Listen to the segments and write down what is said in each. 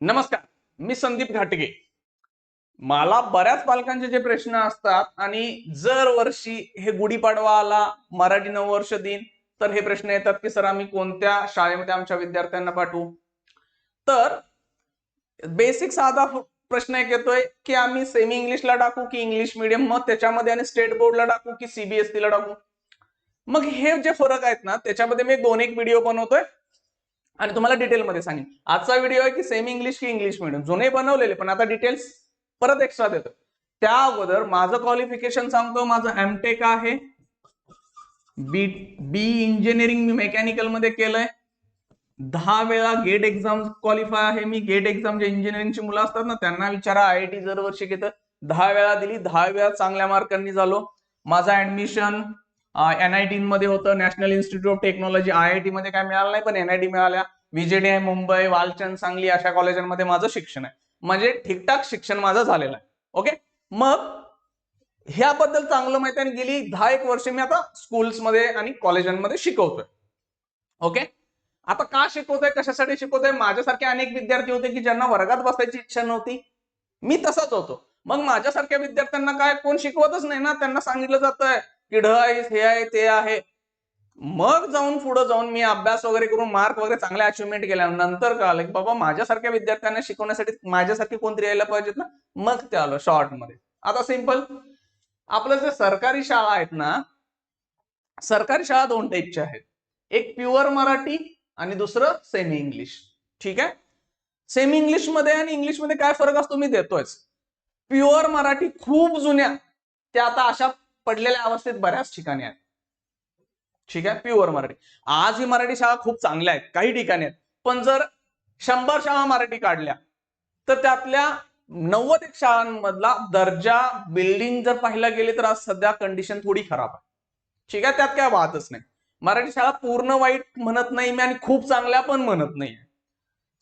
नमस्कार, मी संदीप घाटगे. मला बऱ्याच पालकांचे जे प्रश्न असतात आणि जर वर्षी हे गुढीपाडवा आला, मराठी नववर्ष दिन, तर हे प्रश्न येतात की सर आम्ही कोणत्या शाळेमध्ये आमच्या विद्यार्थ्यांना पाठवू. तर बेसिक साधा प्रश्न एक येतोय की आम्ही सेमी इंग्लिशला टाकू की इंग्लिश मिडियम, मग त्याच्यामध्ये आणि स्टेट बोर्डला टाकू की सीबीएसई ला टाकू. मग हे जे फरक आहेत ना, त्याच्यामध्ये मी दोन एक व्हिडिओ बनवतोय आणि तुम्हाला डिटेलमध्ये सांगेन. आजचा व्हिडिओ आहे की सेमी इंग्लिश की इंग्लिश मिडियम, जुने बनवलेले पण आता डिटेल्स परत एक्स्ट्रा देतो. त्या अगोदर माझं क्वालिफिकेशन सांगतो. माझं एमटेक आहे, बी इंजिनिअरिंग मी मेकॅनिकल मध्ये केलंय. 10 वेळा गेट एक्झाम क्वालिफाय आहे मी. गेट एक्झाम जे इंजिनिअरिंगची मुलं असतात ना, त्यांना विचारा, आयआयटी दरवर्षी घेतं. 10 वेळा दिली, 10 वेळा चांगल्या मार्कांनी झालो. माझं ऍडमिशन एनआयटी मध्ये होतं, national institute of technology. IIT मध्ये काय मिळालं नाही, पण एनआयटी मिळाल्या. विजेडीआय मुंबई, वालचंद सांगली अशा कॉलेजांमध्ये माझं शिक्षण आहे. म्हणजे ठीकठाक शिक्षण माझं झालेलं आहे. ओके, मग ह्याबद्दल चांगलं माहिती आहे. गेली 10-1 वर्ष मी आता स्कूल्समध्ये आणि कॉलेजांमध्ये शिकवतोय. ओके, आता का शिकवतोय, कशासाठी शिकवतोय? माझ्यासारखे अनेक विद्यार्थी होते की ज्यांना वर्गात बसायची इच्छा नव्हती. मी तसाच होतो. मग माझ्यासारख्या विद्यार्थ्यांना काय कोण शिकवतच नाही ना, त्यांना सांगितलं जातंय की ढ आहे, हे आहे, ते आहे. मग जाऊन पुढे जाऊन मी अभ्यास वगैरे करून मार्क वगैरे चांगले अचिव्हमेंट केल्यानंतर कळालं की बाबा माझ्यासारख्या विद्यार्थ्यांना शिकवण्यासाठी माझ्यासारखी कोणतरी यायला पाहिजेत ना. मग ते आलं शॉर्ट मध्ये. आता सिंपल, आपलं जे सरकारी शाळा आहेत ना, सरकारी शाळा दोन टाईपच्या आहेत. एक प्युअर मराठी आणि दुसरं सेमी इंग्लिश. ठीक आहे, सेमी इंग्लिश मध्ये आणि इंग्लिश मध्ये काय फरक असतो मी देतोय. प्युअर मराठी खूप जुन्या, त्या आता अशा पडलेल्या अवस्थेत बऱ्याच ठिकाणी आहेत. ठीक आहे, प्युअर मराठी. आज ही मराठी शाळा खूप चांगल्या आहेत, काही ठिकाणी आहेत. पण जर 100 शाळा मराठी काढल्या तर त्यातल्या 90 शाळांमधला दर्जा, बिल्डिंग जर पाहायला गेले तर आज सध्या कंडिशन थोडी खराब आहे. ठीक आहे, त्यात काय वादच नाही. मराठी शाळा पूर्ण वाईट म्हणत नाही मी आणि खूप चांगल्या पण म्हणत नाही.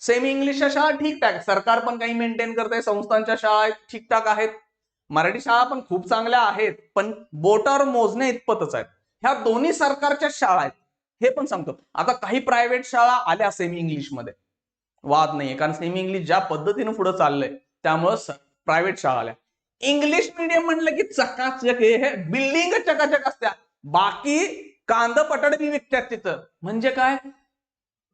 सेमी इंग्लिशच्या शाळा ठीकठाक, सरकार पण काही मेंटेन करते, संस्थांच्या शाळा ठीकठाक आहेत. मराठी शाळा पण खूप चांगल्या आहेत, पण बोटावर मोजणे इतपतच आहेत. ह्या दोन्ही सरकारच्या शाळा आहेत, हे पण सांगतो. आता काही प्रायव्हेट शाळा आल्या सेमी इंग्लिश मध्ये, वाद नाहीये, कारण सेमी इंग्लिश ज्या पद्धतीने पुढे चाललंय त्यामुळे प्रायव्हेट शाळा आल्या. इंग्लिश मीडियम म्हणलं की चकाचक, हे बिल्डिंग चकाचक असत्या, बाकी कांदा पटाड बी विकतात तिथं. म्हणजे काय,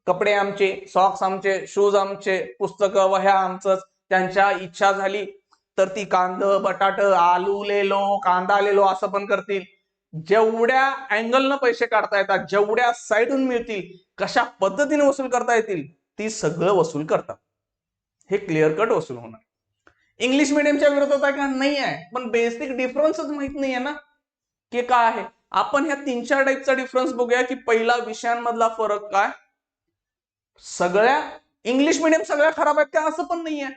कपडे आमचे, सॉक्स आमचे, शूज आमचे, पुस्तकं वह्या आमचंच. त्यांच्या इच्छा झाली तर ती कांद बटाट आलू लेलो, कांदा लेलो असं पण करतील. जेवढ्या अँगलनं पैसे काढता येतात, जेवढ्या साईडून मिळतील, कशा पद्धतीने वसूल करता येतील, ती सगळं वसूल करतात. हे क्लिअर कट वसूल होणार. इंग्लिश मिडियमच्या विरोधात आहे का? नाही आहे, पण बेसिक डिफरन्सच माहित नाही आहे ना की काय आहे. आपण ह्या 3-4 टाईपचा डिफरन्स बघूया की पहिला विषयांमधला फरक काय. सगळ्या इंग्लिश मिडियम सगळ्या खराब आहेत का? असं पण नाहीये,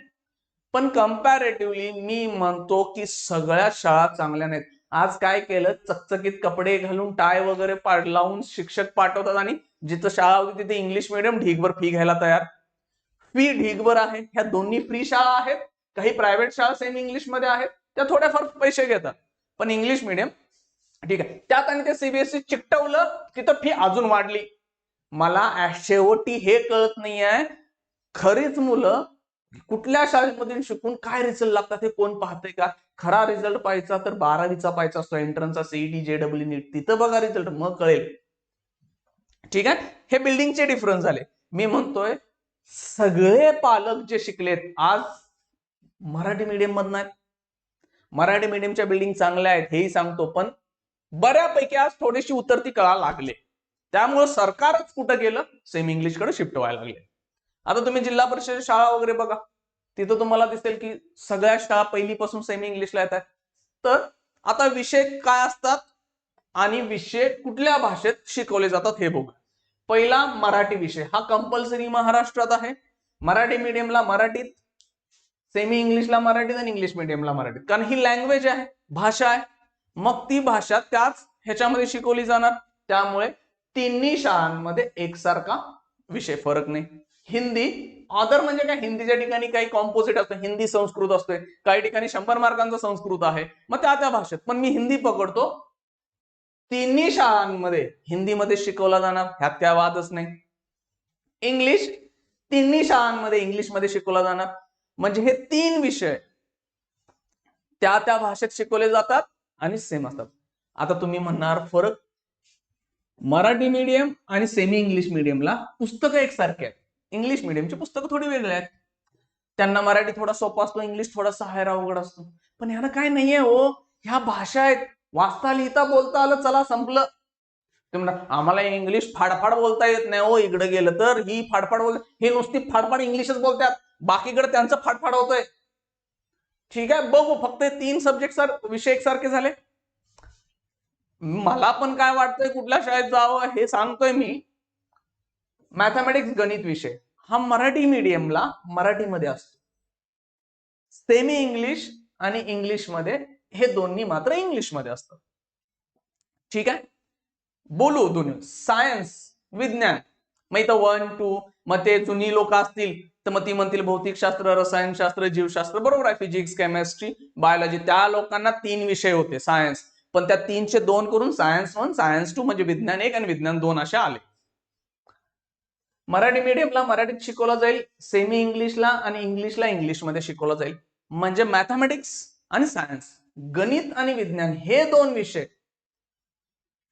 पण कंपॅरेटिव्हली मी म्हणतो की सगळ्या शाळा चांगल्या नाहीत. आज काय केलं, चकचकीत कपडे घालून टाय वगैरे लावून शिक्षक पाठवतात आणि जिथं शाळा होती तिथे इंग्लिश मिडियम ढीगभर फी घ्यायला तयार. फी ढीगभर आहे. ह्या दोन्ही फ्री शाळा आहेत. काही प्रायव्हेट शाळा सेमी इंग्लिश मध्ये आहेत, त्या थोड्याफार पैसे घेतात, पण इंग्लिश मिडियम ठीक आहे. त्यात आणि ते सीबीएसई चिकटवलं, तिथं फी अजून वाढली. मला शेवटी हे कळत नाहीये, खरीच मुलं कुठल्या शाळेमधून शिकून काय रिझल्ट लागतात हे कोण पाहतंय का? खरा रिझल्ट पाहायचा तर 12वीचा पाहायचा असतो, एंट्रन्सचा, सीईटी, जेडब्ल्यू, नीट, तिथं बघा रिझल्ट, मग कळेल. ठीक आहे, हे बिल्डिंगचे डिफरन्स झाले. मी म्हणतोय सगळे पालक जे शिकलेत आज मराठी मीडियम मधन आहेत. मराठी मीडियमच्या बिल्डिंग चांगल्या आहेत हेही सांगतो, पण बऱ्यापैकी आज थोडीशी उतरती कळा लागले. त्यामुळे सरकारच कुठं गेलं, सेमी इंग्लिश कडे शिफ्ट व्हायला लागले. आता तुम्ही जिल्हा परिषद शाळा वगैरे बघा, तिथं तुम्हाला दिसेल की सगळ्या शाळा पहिलीपासून सेमी इंग्लिशला येतात. तर आता विषय काय असतात आणि विषय कुठल्या भाषेत शिकवले जातात हे बघू. पहिला मराठी विषय हा कंपल्सरी महाराष्ट्रात आहे. मराठी मीडियमला मराठीत, सेमी इंग्लिशला मराठीत आणि इंग्लिश मीडियमला मराठीत, कारण ही लँग्वेज आहे, भाषा आहे. मग ती भाषा त्याच ह्याच्यामध्ये शिकवली जाणार. त्यामुळे तिन्ही शाळांमध्ये एकसारखा विषय, फरक नाही. हिंदी ऑदर म्हणजे काय, हिंदीच्या ठिकाणी काही कॉम्पोजिट असतं, हिंदी संस्कृत असतोय, काही ठिकाणी 100 मार्कांचा संस्कृत आहे, मग त्या भाषेत. पण मी हिंदी पकडतो, तिन्ही शाळांमध्ये हिंदीमध्ये शिकवला जाणार, ह्यात काय वादच नाही. इंग्लिश तिन्ही शाळांमध्ये इंग्लिशमध्ये शिकवला जाणार. म्हणजे हे 3 विषय त्या त्या भाषेत शिकवले जातात आणि सेम असतात. आता तुम्ही म्हणणार फरक, मराठी मीडियम आणि सेमी इंग्लिश मीडियमला पुस्तकं एकसारखे आहेत, इंग्लिश मीडियमची पुस्तकं थोडी वेगळी आहेत. त्यांना मराठी थोडा सोपा असतो, इंग्लिश थोडासा हायर अवघड असतो. पण ह्याला काय नाहीये हो, ह्या भाषा आहेत, वाचता लिहिता बोलता आलं, चला संपलं. तुम्ही आम्हाला इंग्लिश फाडफाड बोलता येत नाही हो, इकडे गेलं तर ही फाडफाड बोल, हे नुसती फाडफाड इंग्लिशच बोलतात, बाकीकडे त्यांचं फाडफाड होतंय. ठीक आहे, बघू, फक्त 3 सब्जेक्ट विषय एकसारखे झाले. मला पण काय वाटतंय कुठल्या शाळेत जावं हे सांगतोय मी. मॅथमॅटिक्स गणित विषय हा मराठी मीडियमला मराठीमध्ये असतो, सेमी इंग्लिश आणि इंग्लिशमध्ये हे दोन्ही मात्र इंग्लिशमध्ये असतात. ठीक आहे, बोलू दोन्ही. सायन्स विज्ञान, मग इथं 1, 2, मग ते जुनी लोक असतील तर मग ती म्हणतील भौतिकशास्त्र, रसायनशास्त्र, जीवशास्त्र, बरोबर आहे, फिजिक्स, केमिस्ट्री, बायोलॉजी. त्या लोकांना 3 विषय होते सायन्स, पण त्या 3चे 2 करून सायन्स 1, सायन्स 2 म्हणजे विज्ञान 1 आणि विज्ञान 2 असे आले. मराठी मीडियमला मराठीत शिकवलं जाईल, सेमी इंग्लिशला आणि इंग्लिशला इंग्लिशमध्ये शिकवलं जाईल. म्हणजे मॅथमॅटिक्स आणि सायन्स, गणित आणि विज्ञान हे 2 विषय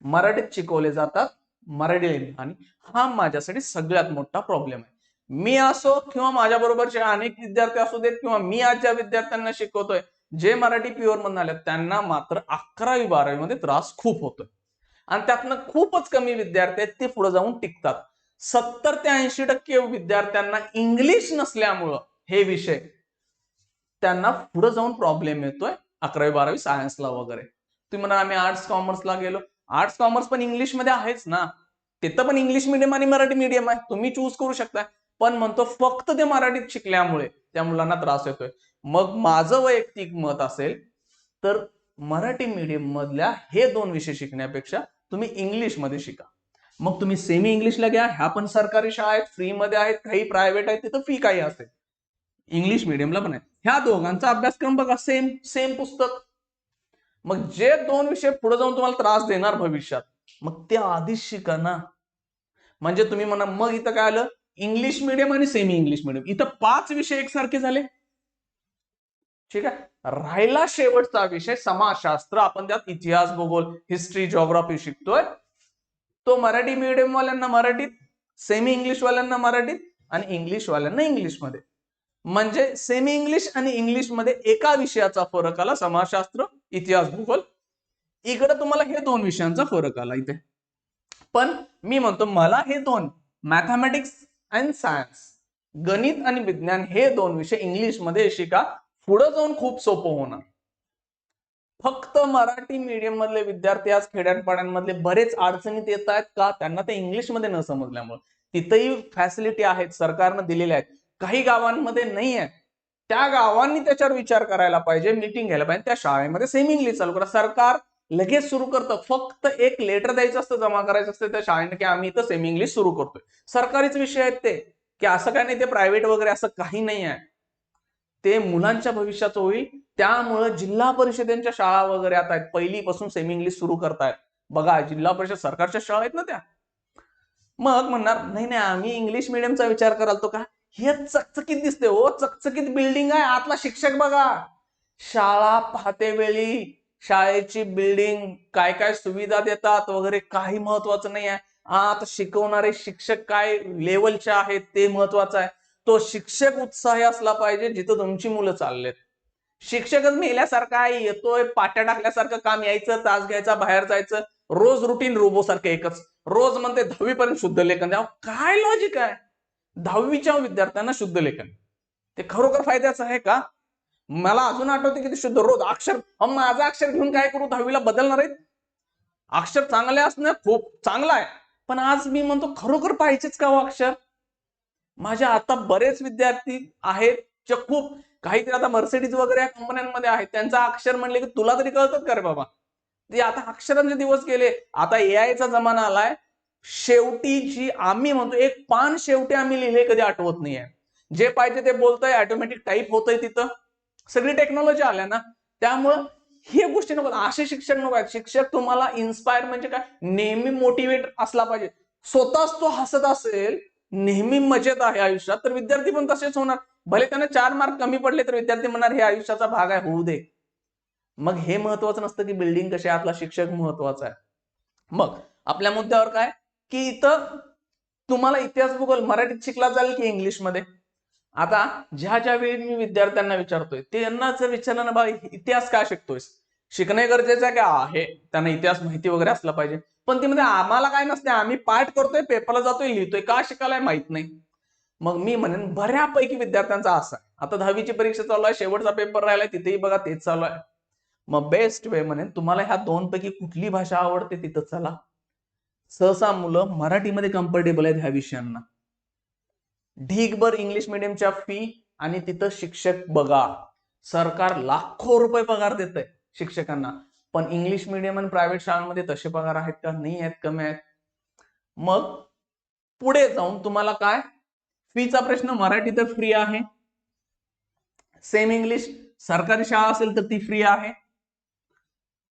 मराठीत शिकवले जातात मराठी. आणि हा माझ्यासाठी सगळ्यात मोठा प्रॉब्लेम आहे. मी असो किंवा माझ्या बरोबरचे अनेक विद्यार्थी असू देत, किंवा मी आज ज्या विद्यार्थ्यांना शिकवतोय जे मराठी प्युअर मधून आले, त्यांना मात्र 11वी 12वी मध्ये त्रास खूप होतोय. आणि त्यातनं खूपच कमी विद्यार्थी आहेत ते पुढे जाऊन टिकतात. 70 ते 80% विद्यार्थ्यांना इंग्लिश नसल्यामुळं हे विषय त्यांना पुढे जाऊन प्रॉब्लेम येतोय 11वी 12वी सायन्सला वगैरे. तुम्ही म्हणा आम्ही आर्ट्स कॉमर्सला गेलो, आर्ट्स कॉमर्स पण इंग्लिश मध्ये आहेच ना, तिथं पण इंग्लिश मीडियम आणि मराठी मीडियम आहे, तुम्ही चूज करू शकता. पण म्हणतो फक्त ते मराठीत शिकल्यामुळे त्या मुलांना त्रास येतोय. मग माझं वैयक्तिक मत असेल तर मराठी मीडियम मधल्या हे 2 विषय शिकण्यापेक्षा तुम्ही इंग्लिश मध्ये शिका. मग तुम्ही सेमी इंग्लिशला घ्या, ह्या पण सरकारी शाळा आहेत, फ्री मध्ये आहेत, काही प्रायव्हेट आहेत, तिथं फी काही असेल. इंग्लिश मीडियमला पण आहे, ह्या दोघांचा अभ्यासक्रम बघा, सेम सेम पुस्तक. मग जे 2 विषय पुढे जाऊन तुम्हाला त्रास देणार भविष्यात, मग ते आधीच शिका ना. म्हणजे तुम्ही म्हणा मग इथं काय आलं, इंग्लिश मीडियम आणि सेमी इंग्लिश मीडियम, इथं 5 विषय एकसारखे झाले. ठीक आहे, राहिला शेवटचा विषय समाजशास्त्र. आपण त्यात इतिहास, भूगोल, हिस्ट्री, जिओग्राफी शिकतोय. तो मराठी मीडियम वाल्यांना मराठीत, सेमी इंग्लिश वाल्यांना मराठीत आणि इंग्लिश वाल्यांना इंग्लिशमध्ये. म्हणजे सेमी इंग्लिश आणि इंग्लिश मध्ये एका विषयाचा फरक आला, समाजशास्त्र, इतिहास, भूगोल. इकडे तुम्हाला हे 2 विषयांचा फरक आला इथे. पण मी म्हणतो मला हे 2 मॅथमॅटिक्स अँड सायन्स, गणित आणि विज्ञान हे 2 विषय इंग्लिश मध्ये शिका, पुढे जाऊन खूप सोपं होणार. फक्त मराठी मीडियम मधले विद्यार्थी आज खेड्यापाड्यांमधले बरेच अडचणीत येत आहेत का, त्यांना ते इंग्लिश मध्ये न समजल्यामुळे. तिथेही फॅसिलिटी आहेत, सरकारनं दिलेल्या आहेत, काही गावांमध्ये नाही आहे. त्या गावांनी त्याच्यावर विचार करायला पाहिजे, मीटिंग घ्यायला पाहिजे, त्या शाळेमध्ये सेमी इंग्लिश चालू करा. सरकार लगेच सुरू करतं, फक्त एक लेटर द्यायचं असतं, जमा करायचं असतं त्या शाळेने की आम्ही इथं सेमी इंग्लिश सुरू करतोय. सरकारीच विषय आहेत ते, की असं काय नाही ते प्रायव्हेट वगैरे असं काही नाही आहे. ते मुलांच्या भविष्याचं होईल. त्यामुळे जिल्हा परिषदेच्या शाळा वगैरे आता आहेत, पहिलीपासून सेमी इंग्लिश सुरू करतायत. बघा जिल्हा परिषद सरकारच्या शाळा आहेत ना त्या. मग म्हणणार नाही नाही आम्ही इंग्लिश मिडियमचा विचार कराल तो का, हे चकचकीत दिसते हो, चकचकीत बिल्डिंग आहे, आतला शिक्षक बघा. शाळा पाहते वेळी शाळेची बिल्डिंग काय काय सुविधा देतात वगैरे काही महत्वाचं नाही आहे. आत शिकवणारे शिक्षक काय लेवलचे आहेत ते महत्वाचं आहे. तो शिक्षक उत्साही असला पाहिजे जिथं तुमची मुलं चाललेत. शिक्षकच मेल्यासारखा येतोय, पाट्या टाकल्यासारखं काम, यायचं, तास घ्यायचा, बाहेर जायचं, रोज रुटीन रोबो सारखं एकच. रोज म्हणते 10वी पर्यंत शुद्ध लेखन द्या. काय लॉजिक आहे 10वीच्या विद्यार्थ्यांना शुद्ध लेखन? ते खरोखर फायद्याचं आहे का? मला अजून आठवते की ते शुद्ध रोज अक्षर, माझं अक्षर घेऊन काय करू, 10वीला बदलणार आहेत? अक्षर चांगले असणं खूप चांगलं आहे, पण आज मी म्हणतो खरोखर पाहिजेच का हो अक्षर? माझ्या आता बरेच विद्यार्थी आहेत जे खूप काहीतरी आता मर्सिडीज वगैरे कंपन्यांमध्ये आहेत, त्यांचा अक्षर म्हणले की तुला तरी कळतात का रे बाबा? ते आता अक्षरांचे दिवस गेले, आता एआयचा जमाना आलाय. शेवटी जी आम्ही म्हणतो एक पान शेवटी आम्ही लिहिले कधी आठवत नाहीये, जे पाहिजे ते बोलतंय, ऑटोमॅटिक टाईप होतंय, तिथं सगळी टेक्नॉलॉजी आल्या ना. त्यामुळं हे गोष्टी नको, असे शिक्षक नको आहेत. शिक्षक तुम्हाला इन्स्पायर म्हणजे काय, नेहमी मोटिवेट असला पाहिजे. स्वतःच तो हसत असेल नेहमी मजेत आहे आयुष्यात, तर विद्यार्थी पण तसेच होणार. भले त्यांना 4 मार्क कमी पडले तर विद्यार्थी म्हणणार हे आयुष्याचा भाग आहे, होऊ दे. मग हे महत्वाचं नसतं की बिल्डिंग कशी आहे, आपला शिक्षक महत्वाचा आहे. मग आपल्या मुद्द्यावर काय की इथं तुम्हाला इतिहास भूगोल मराठीत शिकला जाईल की इंग्लिशमध्ये. आता ज्या वेळी मी विद्यार्थ्यांना विचारतोय त्यांनाच विचारलं ना, बा इतिहास काय शिकतोय, शिकणे गरजेचं आहे का, आहे त्यांना इतिहास माहिती वगैरे असला पाहिजे. पण ती मध्ये आम्हाला काय नसते, आम्ही पाठ करतोय, पेपरला जातोय, लिहितोय, का शिकायला माहित नाही. मग मी म्हणेन बऱ्यापैकी विद्यार्थ्यांचा असा आहे. आता 10वीची परीक्षा चालू आहे, शेवटचा पेपर राहिलाय, तिथेही बघा तेच चालू आहे. मग बेस्ट वे म्हणेन तुम्हाला ह्या दोन पैकी कुठली भाषा आवडते तिथं चला. सहसा मुलं मराठीमध्ये कम्फर्टेबल आहेत ह्या विषयांना. ढीगभर इंग्लिश मिडियमच्या फी आणि तिथं शिक्षक बघा, सरकार लाखो रुपये पगार देत आहे शिक्षकांना, पण इंग्लिश मिडियम आणि प्रायव्हेट शाळांमध्ये तसे पगार आहेत का, नाही आहेत, कमी आहेत. मग पुढे जाऊन तुम्हाला काय, फीचा प्रश्न, मराठी तर फ्री आहे, सेम इंग्लिश सरकारी शाळा असेल तर ती फ्री आहे,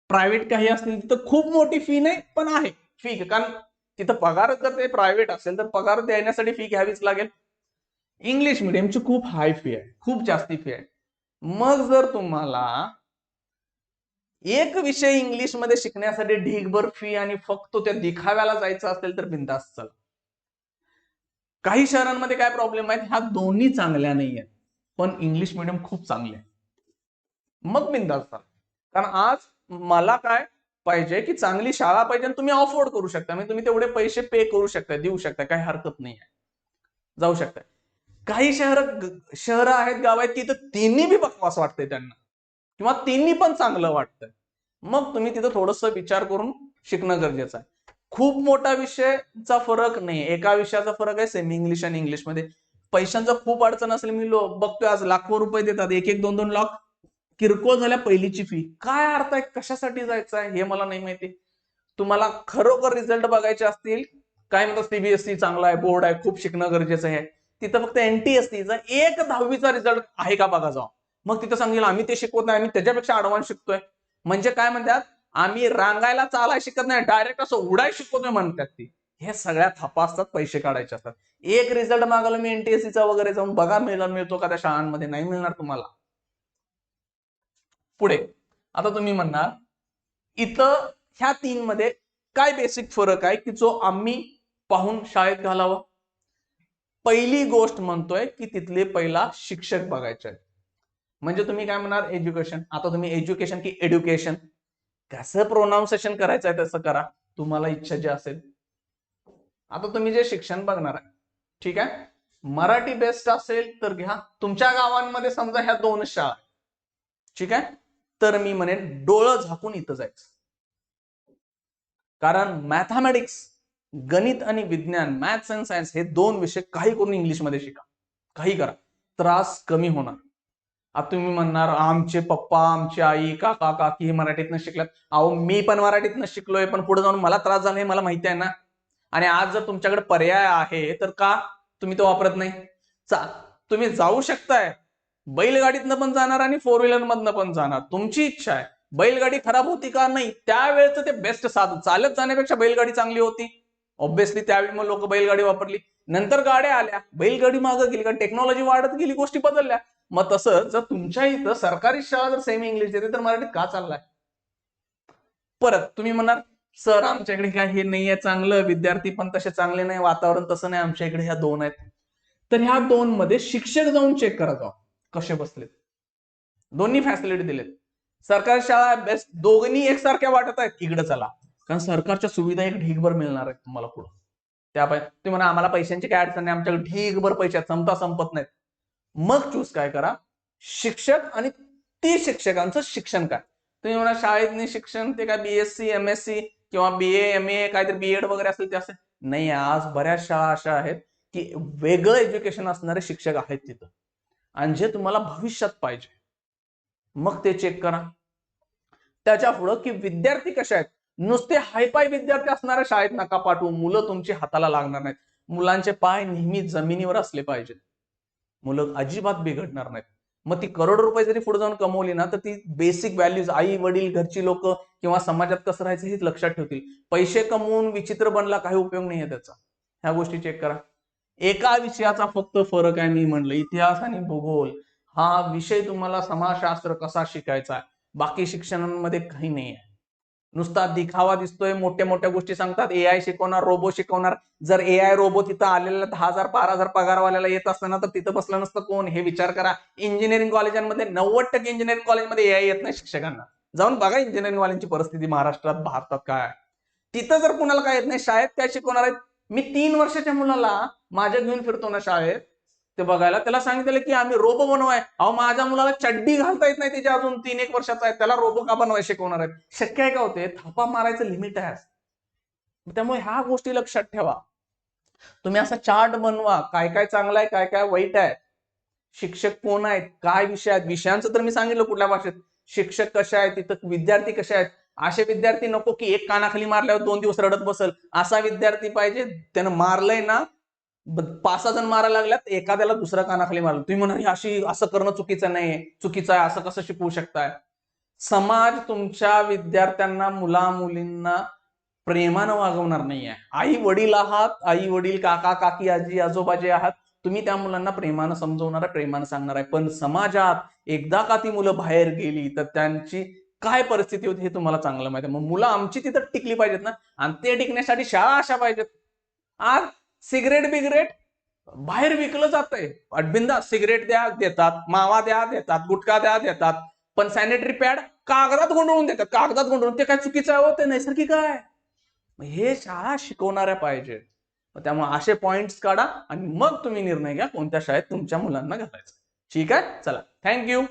प्रायव्हेट काही असतील तिथं खूप मोठी फी नाही पण आहे फी, कारण तिथं पगार जर ते प्रायव्हेट असेल तर पगार देण्यासाठी फी घ्यावीच लागेल. इंग्लिश मिडियमची खूप हाय फी आहे, खूप जास्ती फी आहे. मग जर तुम्हाला एक विषय इंग्लिश मध्ये शिकण्यासाठी ढीगभर फी आणि फक्त त्या दिखाव्याला जायचं असेल तर बिंदास चला. काही शहरांमध्ये काय प्रॉब्लेम आहेत, ह्या दोन्ही चांगल्या नाही आहेत, पण इंग्लिश मिडियम खूप चांगले आहे, मग बिंदास चला. कारण आज मला काय पाहिजे की चांगली शाळा पाहिजे आणि तुम्ही अफोर्ड करू शकता, म्हणजे तुम्ही तेवढे पैसे पे करू शकता, देऊ शकता, काही हरकत नाही आहे, जाऊ शकता. काही शहर आहेत, गाव आहेत की इथं तिन्ही बी बकवास वाटतंय त्यांना, किंवा तिन्ही पण चांगलं वाटतंय. मग तुम्ही तिथं थोडस विचार करून शिकणं गरजेचं आहे. खूप मोठा विषयचा फरक नाही, एका विषयाचा फरक आहे सेमी इंग्लिश आणि इंग्लिशमध्ये. पैशांचा खूप अडचण असेल, मी बघतोय आज लाखो रुपये देतात, 1-1, 2-2 लाख किरकोळ झाल्या पहिलीची फी. काय अर्थ आहे, कशासाठी जायचं आहे हे मला नाही माहिती. तुम्हाला खरोखर रिझल्ट बघायचे असतील, काय म्हणतात सीबीएसई चांगला आहे, बोर्ड आहे, खूप शिकणं गरजेचं आहे, तिथं फक्त एनटीएससीचा 10वीचा रिझल्ट आहे का बघा जाऊ. मग तिथं सांगेल आम्ही ते शिकवत नाही, आम्ही त्याच्यापेक्षा ऍडव्हान्स शिकतोय. म्हणजे काय म्हणतात, आम्ही रांगायला चालाय शिकत नाही, डायरेक्ट असं उडाय शिकवतोय म्हणतात ती. हे सगळ्या थपा असतात, पैसे काढायचे असतात. एक रिझल्ट मागवला मी एनटीएससीचा वगैरे, जाऊन बघा मिळतो का त्या शाळांमध्ये, नाही मिळणार तुम्हाला. पुढे आता तुम्ही म्हणणार इथं ह्या 3 मध्ये काय बेसिक फरक आहे की जो आम्ही पाहून शाळेत घालावा. पहिली गोष्ट म्हणतोय की तिथले पहिला शिक्षक बघायचे आहेत. म्हणजे तुम्ही काय म्हणणार, एज्युकेशन. आता तुम्ही एज्युकेशन की एड्युकेशन, कसं प्रोनाउन्सिएशन करायचं आहे तसं करा, तुम्हाला इच्छा जी असेल. आता तुम्ही जे शिक्षण बघणार आहे, ठीक आहे, मराठी बेस्ट असेल तर घ्या. तुमच्या गावांमध्ये समजा ह्या 2 शाळा, ठीक आहे, तर मी म्हणेन डोळं झाकून इथं जायचं. कारण मॅथमॅटिक्स, गणित आणि विज्ञान, मॅथ्स अँड सायन्स हे 2 विषय काही करून इंग्लिशमध्ये शिका, काही करा, त्रास कमी होणार. आता तुम्ही म्हणणार आमचे पप्पा, आमची आई, काका काकी हे मराठीतनं शिकल्यात. अहो मी पण मराठीतनं शिकलोय, पण पुढे जाऊन मला त्रास झाला हे मला माहिती आहे ना. आणि आज जर तुमच्याकडे पर्याय आहे तर का तुम्ही तो वापरत नाही. तुम्ही जाऊ शकताय, बैलगाडीतनं पण जाणार आणि 4 व्हीलर मधनं पण जाणार, तुमची इच्छा आहे. बैलगाडी खराब होती का, नाही, त्यावेळेचं ते बेस्ट साधन, चालत जाण्यापेक्षा बैलगाडी चांगली होती. ऑब्व्हियसली त्यावेळी मग लोक बैलगाडी वापरली, नंतर गाड्या आल्या, बैलगाडी मागं गेली, कारण टेक्नॉलॉजी वाढत गेली, गोष्टी बदलल्या. मग तसं जर तुमच्या इथं सरकारी शाळा जर सेमी इंग्लिश देते तर मराठीत का चाललाय. परत तुम्ही म्हणाल सर आमच्या इकडे काय हे नाहीये चांगलं, विद्यार्थी पण तसे चांगले नाही, वातावरण तसं नाही, आमच्या इकडे ह्या 2 आहेत. तर ह्या 2 मध्ये शिक्षक जाऊन चेक करा जाऊ कसे बसलेत, दोन्ही फॅसिलिटी दिलेत. सरकारी शाळा बेस्ट, दोघांनी एकसारख्या वाटत आहेत, इकडे चला, कारण सरकारच्या सुविधा एक ढीगभर मिळणार आहेत तुम्हाला पुढे. तुम्ही म्हणा आम्हाला पैशांची काय अडचण नाही, आमच्याकडे ढीगभर पैसे संपत नाहीत. मग चूज काय करा, शिक्षक आणि ती शिक्षकांचं शिक्षण काय. तुम्ही म्हणा शाळेतनी शिक्षण ते काय बीएससी, एमएससी किंवा बीए, एमए, काहीतरी बीएड वगैरे असेल ते असेल, नाही. आज बऱ्याच शाळा अशा आहेत की वेगळं एज्युकेशन असणारे शिक्षक आहेत तिथं, आणि जे तुम्हाला भविष्यात पाहिजे, मग ते चेक करा. त्याच्या पुढं की विद्यार्थी कसे आहेत, नुसते हायपाय विद्यार्थी असणाऱ्या शाळेत नका पाठवू, मुलं तुमची हाताला लागणार नाहीत. मुलांचे पाय नेहमी जमिनीवर असले पाहिजेत, मुलं अजिबात बिघडणार नाहीत. मग ती करोड रुपये जरी पुढे जाऊन कमवली ना, तर ती बेसिक व्हॅल्यूज आई वडील घरची लोक किंवा समाजात कसं राहायचं हेच लक्षात ठेवतील. पैसे कमवून विचित्र बनला काही उपयोग नाहीये त्याचा. ह्या गोष्टी चेक करा. एका विषयाचा फक्त फरक आहे. मी म्हणलं इतिहास आणि भूगोल हा विषय तुम्हाला समाजशास्त्र कसा शिकायचा आहे, बाकी शिक्षणांमध्ये काही नाही आहे. नुसता दिखावा दिसतोय, मोठ्या मोठ्या गोष्टी सांगतात, एआय शिकवणार, रोबो शिकवणार. जर एआय रोबो तिथं आलेला 10,000 12,000 पगारवाल्याला येत असताना तर तिथं बसलं नसतं कोण, हे विचार करा. इंजिनिअरिंग कॉलेजांमध्ये 90% इंजिनिअरिंग कॉलेजमध्ये एआय येत नाही शिक्षकांना. जाऊन बघा इंजिनिअरिंग वाल्यांची परिस्थिती महाराष्ट्रात भारतात काय आहे. तिथं जर कुणाला काय येत नाही, शाळेत काय शिकवणार आहेत. मी 3 वर्षाच्या मुलाला माझ्या घेऊन फिरतो ना शाळेत ते बघायला, त्याला सांगितलं की आम्ही रोबो बनवाय. अहो माझ्या मुलाला चड्डी घालता येत नाही, त्याच्या अजून 3-1 वर्षाचा आहे, त्याला रोबो का बनवाय शिकवणार आहेत. शक्य आहे का होते, थापा मारायचं लिमिट आहे. त्यामुळे ह्या गोष्टी लक्षात ठेवा. तुम्ही असा चार्ट बनवा, काय काय चांगलं आहे, काय काय वाईट आहे, शिक्षक कोण आहेत, काय विषय आहेत. विषयांचं तर मी सांगितलं कुठल्या भाषेत, शिक्षक कशा आहेत, तिथं विद्यार्थी कसे आहेत. असे विद्यार्थी नको की एक कानाखाली मारल्यावर 2 दिवस रडत बसल, असा विद्यार्थी पाहिजे. त्यानं मारलंय ना, 5-6 जण मारायला लागल्यात, एखाद्याला दुसऱ्या कानाखाली मारलं, तुम्ही म्हणा अशी असं करणं चुकीचं नाही, चुकीचं आहे, असं कसं शिकवू शकताय. समाज तुमच्या विद्यार्थ्यांना, मुला मुलींना प्रेमानं वागवणार नाहीये. आई वडील आहात, आई वडील, काका काकी, आजी आजोबा जे आहात, तुम्ही त्या मुलांना प्रेमानं समजवणार आहे, प्रेमानं सांगणार आहे. पण समाजात एकदा का ती मुलं बाहेर गेली तर त्यांची काय परिस्थिती होती हे तुम्हाला चांगलं माहिती आहे. मग मुलं आमची तिथं टिकली पाहिजेत ना, आणि ते टिकण्यासाठी शाळा अशा पाहिजेत. आज सिगरेट बिगरेट बाहेर विकलं जातंय, अडबिंदा सिगरेट द्या देतात, मावा द्या देतात, गुटखा द्या देतात, पण सॅनिटरी पॅड कागदात गुंडळून देतात, कागदात गुंडळून. ते काय चुकीचं आहे, ते नैसर्गिक आहे. हे शाळा शिकवणाऱ्या पाहिजे. त्यामुळे असे पॉइंट्स काढा आणि मग तुम्ही निर्णय घ्या कोणत्या शाळेत तुमच्या मुलांना घालायचं. ठीक आहे, चला, थँक्यू.